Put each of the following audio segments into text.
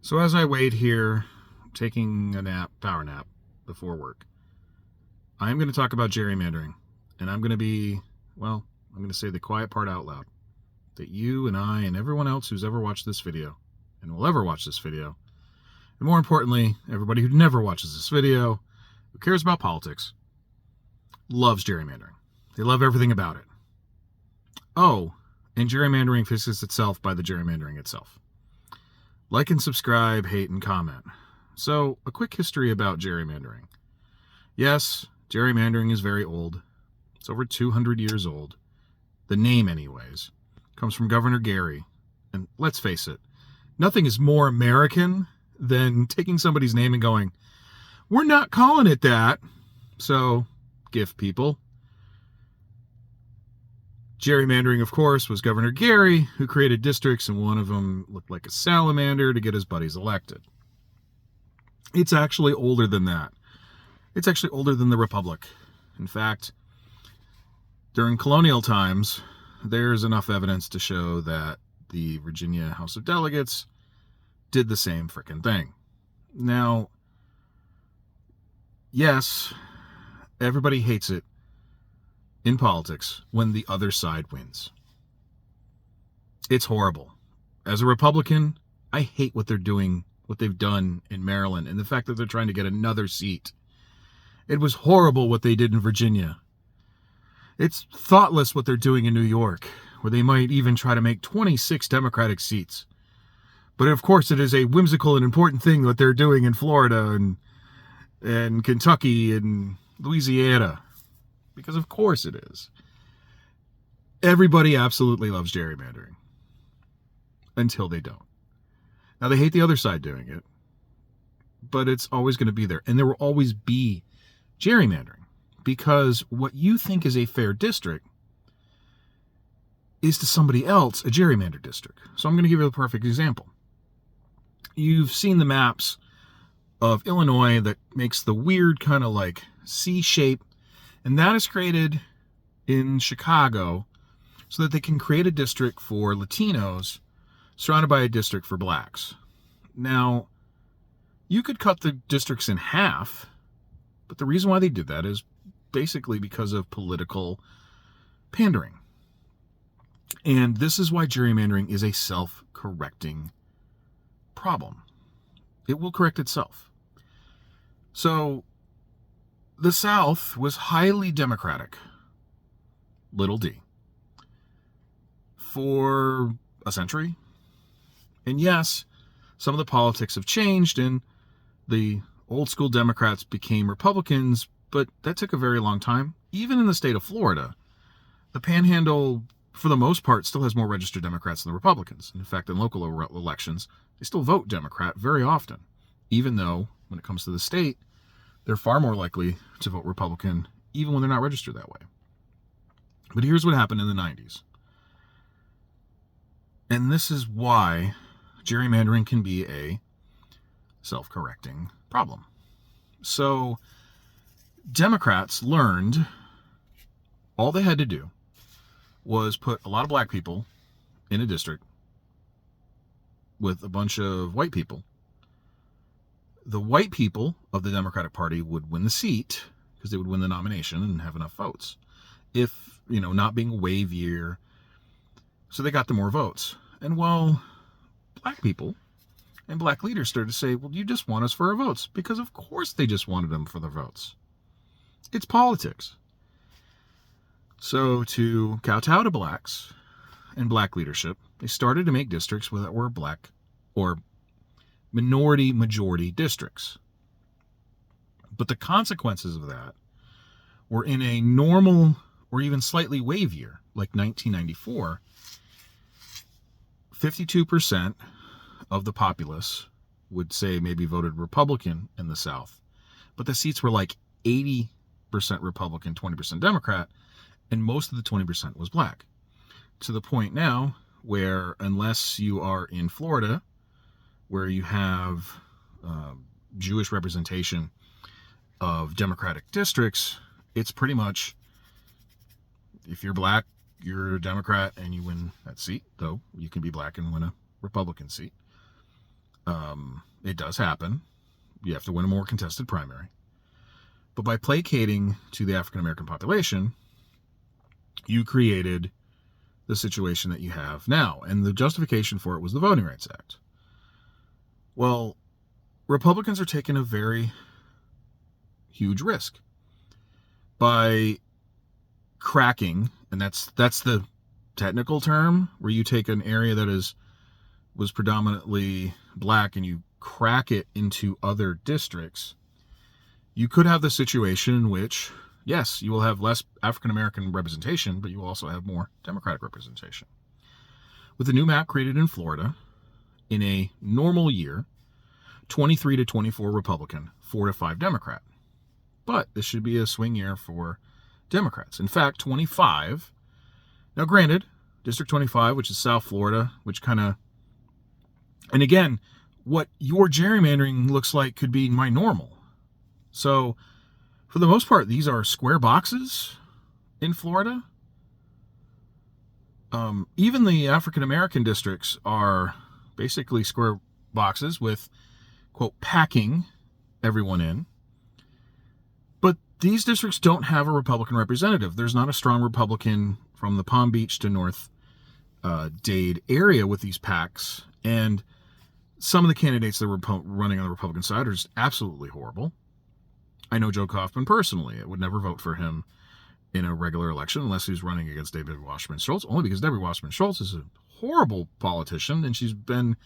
So as I wait here, taking a power nap before work, I'm going to talk about gerrymandering. And I'm going to say the quiet part out loud. That you and I and everyone else who's ever watched this video, and will ever watch this video, and more importantly, everybody who never watches this video, who cares about politics, loves gerrymandering. They love everything about it. Oh, and gerrymandering fixes itself by the gerrymandering itself. Like and subscribe, hate and comment. So, a quick history about gerrymandering. Yes, gerrymandering is very old. It's over 200 years old. The name, anyways, comes from Governor Gerry. And let's face it, nothing is more American than taking somebody's name and going, we're not calling it that. So, gift people. Gerrymandering, of course, was Governor Gerry, who created districts, and one of them looked like a salamander to get his buddies elected. It's actually older than that. It's actually older than the Republic. In fact, during colonial times, there's enough evidence to show that the Virginia House of Delegates did the same frickin' thing. Now, yes, everybody hates it in politics when the other side wins. It's horrible. As a Republican, I hate what they're doing, what they've done in Maryland, and the fact that they're trying to get another seat. It was horrible what they did in Virginia. It's thoughtless what they're doing in New York, where they might even try to make 26 Democratic seats. But of course, it is a whimsical and important thing what they're doing in Florida and Kentucky and Louisiana. Because of course it is. Everybody absolutely loves gerrymandering. Until they don't. Now, they hate the other side doing it. But it's always going to be there. And there will always be gerrymandering. Because what you think is a fair district is to somebody else a gerrymandered district. So I'm going to give you a perfect example. You've seen the maps of Illinois that makes the weird kind of like C shape. And that is created in Chicago so that they can create a district for Latinos surrounded by a district for blacks. Now, you could cut the districts in half, but the reason why they did that is basically because of political pandering. And this is why gerrymandering is a self-correcting problem. It will correct itself. So, the South was highly Democratic, little d, for a century. And yes, some of the politics have changed and the old school Democrats became Republicans, but that took a very long time. Even in the state of Florida, the Panhandle, for the most part, still has more registered Democrats than the Republicans. In fact, in local elections, they still vote Democrat very often, even though when it comes to the state, they're far more likely to vote Republican, even when they're not registered that way. But here's what happened in the 90s. And this is why gerrymandering can be a self-correcting problem. So, Democrats learned all they had to do was put a lot of black people in a district with a bunch of white people. The white people of the Democratic Party would win the seat because they would win the nomination and have enough votes. If, not being a wave year. So they got the more votes. And while black people and black leaders started to say, well, you just want us for our votes. Because of course they just wanted them for their votes. It's politics. So to kowtow to blacks and black leadership, they started to make districts that were black or majority districts. But the consequences of that were in a normal or even slightly wave year, like 1994, 52% of the populace would say maybe voted Republican in the South. But the seats were like 80% Republican, 20% Democrat, and most of the 20% was black. To the point now where unless you are in Florida, where you have Jewish representation of Democratic districts, it's pretty much, if you're black, you're a Democrat and you win that seat, though you can be black and win a Republican seat. It does happen. You have to win a more contested primary. But by placating to the African American population, you created the situation that you have now. And the justification for it was the Voting Rights Act. Well, Republicans are taking a very huge risk by cracking, and that's the technical term, where you take an area that was predominantly black and you crack it into other districts. You could have the situation in which, yes, you will have less African American representation, but you will also have more Democratic representation. With the new map created in Florida, in a normal year, 23 to 24 Republican, 4 to 5 Democrat. But this should be a swing year for Democrats. In fact, 25. Now, granted, District 25, which is South Florida, which kind of, and again, what your gerrymandering looks like could be my normal. So, for the most part, these are square boxes in Florida. Even the African American districts are basically square boxes with, quote, packing everyone in. But these districts don't have a Republican representative. There's not a strong Republican from the Palm Beach to North Dade area with these packs. And some of the candidates that were running on the Republican side are just absolutely horrible. I know Joe Kaufman personally. I would never vote for him in a regular election unless he's running against Debbie Wasserman Schultz, only because Debbie Wasserman Schultz is a horrible politician, and she's been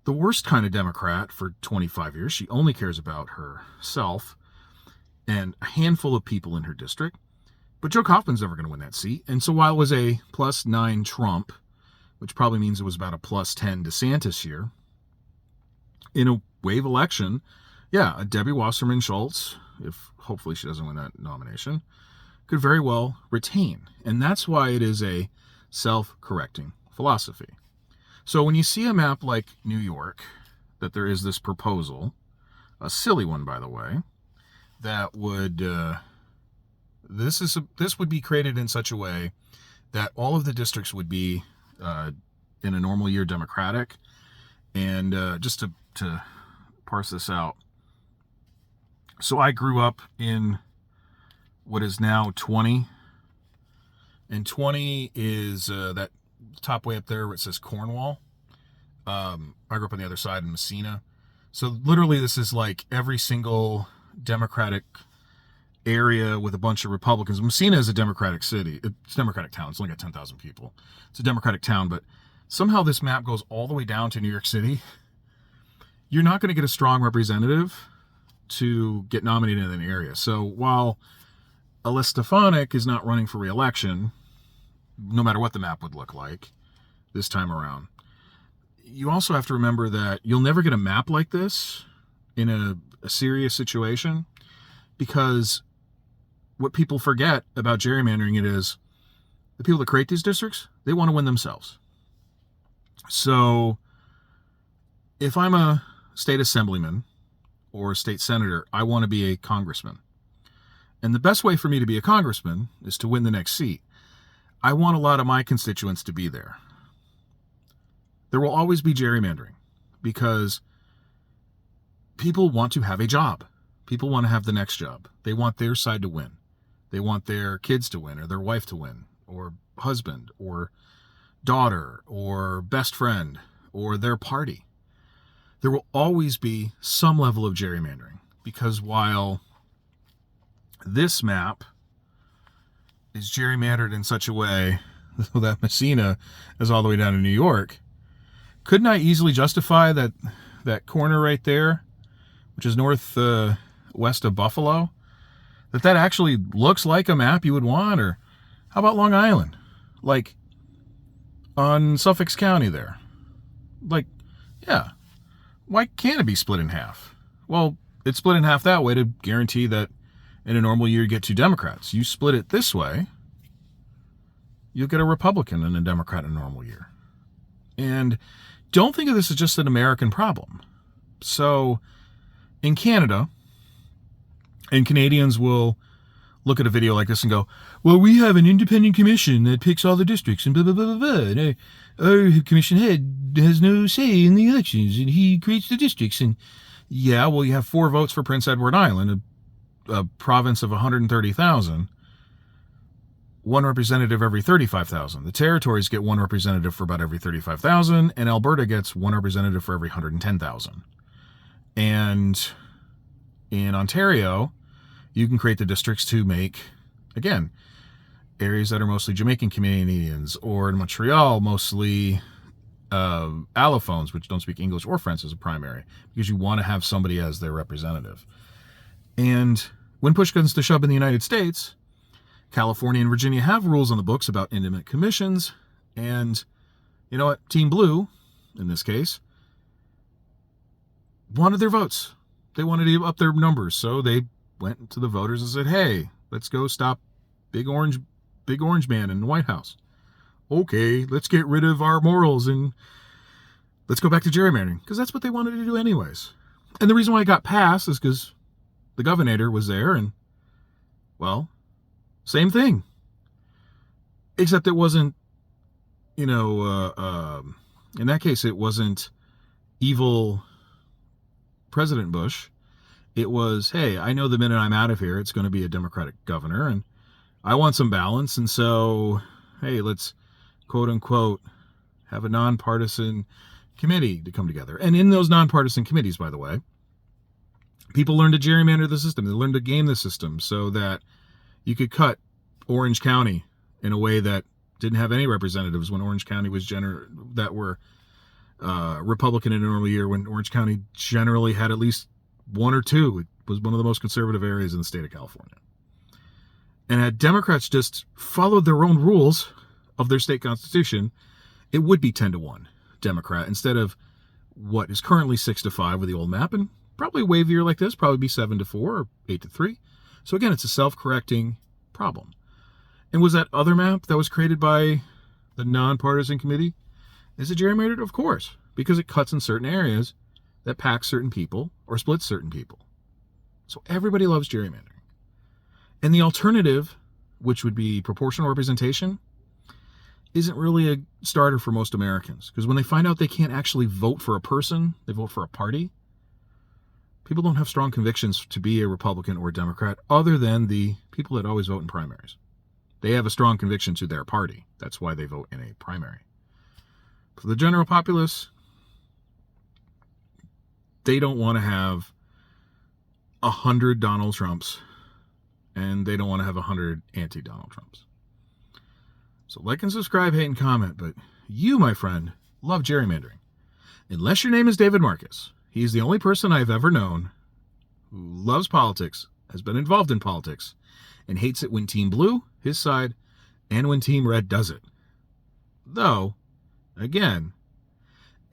the worst kind of Democrat for 25 years. She only cares about herself and a handful of people in her district. But Joe Kaufman's never going to win that seat. And so while it was a +9 Trump, which probably means it was about a +10 DeSantis here, in a wave election, yeah, a Debbie Wasserman Schultz, if hopefully she doesn't win that nomination, could very well retain. And that's why it is a self-correcting philosophy. So when you see a map like New York, that there is this proposal, a silly one, by the way, that would this would be created in such a way that all of the districts would be in a normal year Democratic. And just to parse this out, so I grew up in what is now 20, and 20 is that top way up there where it says Cornwall. I grew up on the other side in Messina. So literally this is like every single Democratic area with a bunch of Republicans. Messina is a Democratic city. It's a Democratic town. It's only got 10,000 people. It's a Democratic town, but somehow this map goes all the way down to New York City. You're not going to get a strong representative to get nominated in an area. So while Alyssa Stefanik is not running for re-election, no matter what the map would look like this time around, you also have to remember that you'll never get a map like this in a serious situation, because what people forget about gerrymandering it is the people that create these districts, they want to win themselves. So if I'm a state assemblyman or a state senator, I want to be a congressman. And the best way for me to be a congressman is to win the next seat. I want a lot of my constituents to be there. There will always be gerrymandering because people want to have a job. People want to have the next job. They want their side to win. They want their kids to win, or their wife to win, or husband, or daughter, or best friend, or their party. There will always be some level of gerrymandering, because while this map is gerrymandered in such a way that Messina is all the way down to New York, couldn't I easily justify that corner right there, which is northwest of Buffalo, that actually looks like a map you would want? Or how about Long Island? Like on Suffolk County there. Like, yeah, why can't it be split in half? Well, it's split in half that way to guarantee that in a normal year you get 2 Democrats. You split it this way, you'll get a Republican and a Democrat in a normal year. And don't think of this as just an American problem. So in Canada, and Canadians will look at a video like this and go, well, we have an independent commission that picks all the districts and blah, blah, blah, blah, blah. And our commission head has no say in the elections and he creates the districts. And yeah, well, you have 4 votes for Prince Edward Island, a province of 130,000, 1 representative every 35,000. The territories get 1 representative for about every 35,000, and Alberta gets 1 representative for every 110,000. And in Ontario, you can create the districts to make, again, areas that are mostly Jamaican Canadians, or in Montreal, mostly allophones, which don't speak English or French, as a primary, because you want to have somebody as their representative. And when push comes to shove in the United States, California and Virginia have rules on the books about independent commissions, and you know what? Team Blue, in this case, wanted their votes. They wanted to up their numbers, so they went to the voters and said, hey, let's go stop Big Orange Man in the White House. Okay, let's get rid of our morals and let's go back to gerrymandering, because that's what they wanted to do anyways. And the reason why it got passed is because the governor was there, and, well, same thing. Except it wasn't, in that case, it wasn't evil President Bush. It was, hey, I know the minute I'm out of here, it's going to be a Democratic governor, and I want some balance, and so, hey, let's, quote unquote, have a nonpartisan committee to come together. And in those nonpartisan committees, by the way, people learned to gerrymander the system. They learned to game the system so that you could cut Orange County in a way that didn't have any representatives when Orange County was that were Republican in an early year, when Orange County generally had at least 1 or 2. It was one of the most conservative areas in the state of California. And had Democrats just followed their own rules of their state constitution, it would be 10-1 Democrat instead of what is currently 6-5 with the old map, and probably a wave year like this, probably be 7-4 or 8-3. So again, it's a self-correcting problem. And was that other map that was created by the nonpartisan committee, is it gerrymandered? Of course, because it cuts in certain areas that packs certain people or splits certain people. So everybody loves gerrymandering. And the alternative, which would be proportional representation, isn't really a starter for most Americans, because when they find out they can't actually vote for a person, they vote for a party. People don't have strong convictions to be a Republican or a Democrat, other than the people that always vote in primaries. They have a strong conviction to their party. That's why they vote in a primary. For the general populace, they don't want to have 100 Donald Trumps, and they don't want to have 100 anti-Donald Trumps. So like and subscribe, hate and comment, but you, my friend, love gerrymandering. Unless your name is David Marcus. He's the only person I've ever known who loves politics, has been involved in politics, and hates it when Team Blue, his side, and when Team Red does it. Though, again,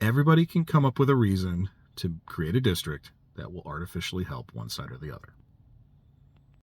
everybody can come up with a reason to create a district that will artificially help one side or the other.